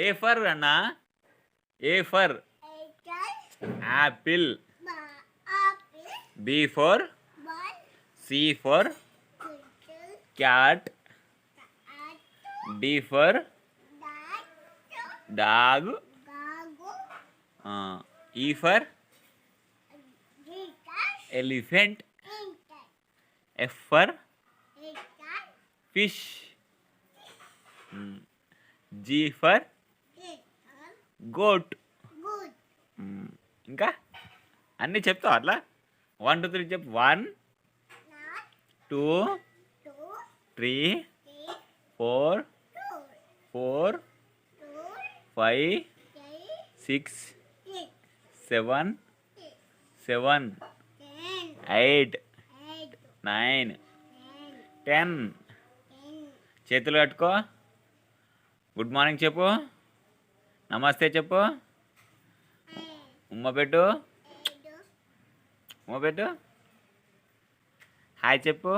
ఏ for అన్నా. A for apple. B for C for cat. D for dog. E for elephant. F for fish. G for goat. ఇంకా అన్నీ చెప్తావు అట్లా. 1 2 3 చెప్పు. 1 2 3 4 4 5 6 7 7 8 9 10. చేతులు కట్టుకో. గుడ్ మార్నింగ్ చెప్పు. నమస్తే చెప్పు. ఉమ్మ పెట్టు. ఉమ్మ పెట్టు. హాయ్ చెప్పు.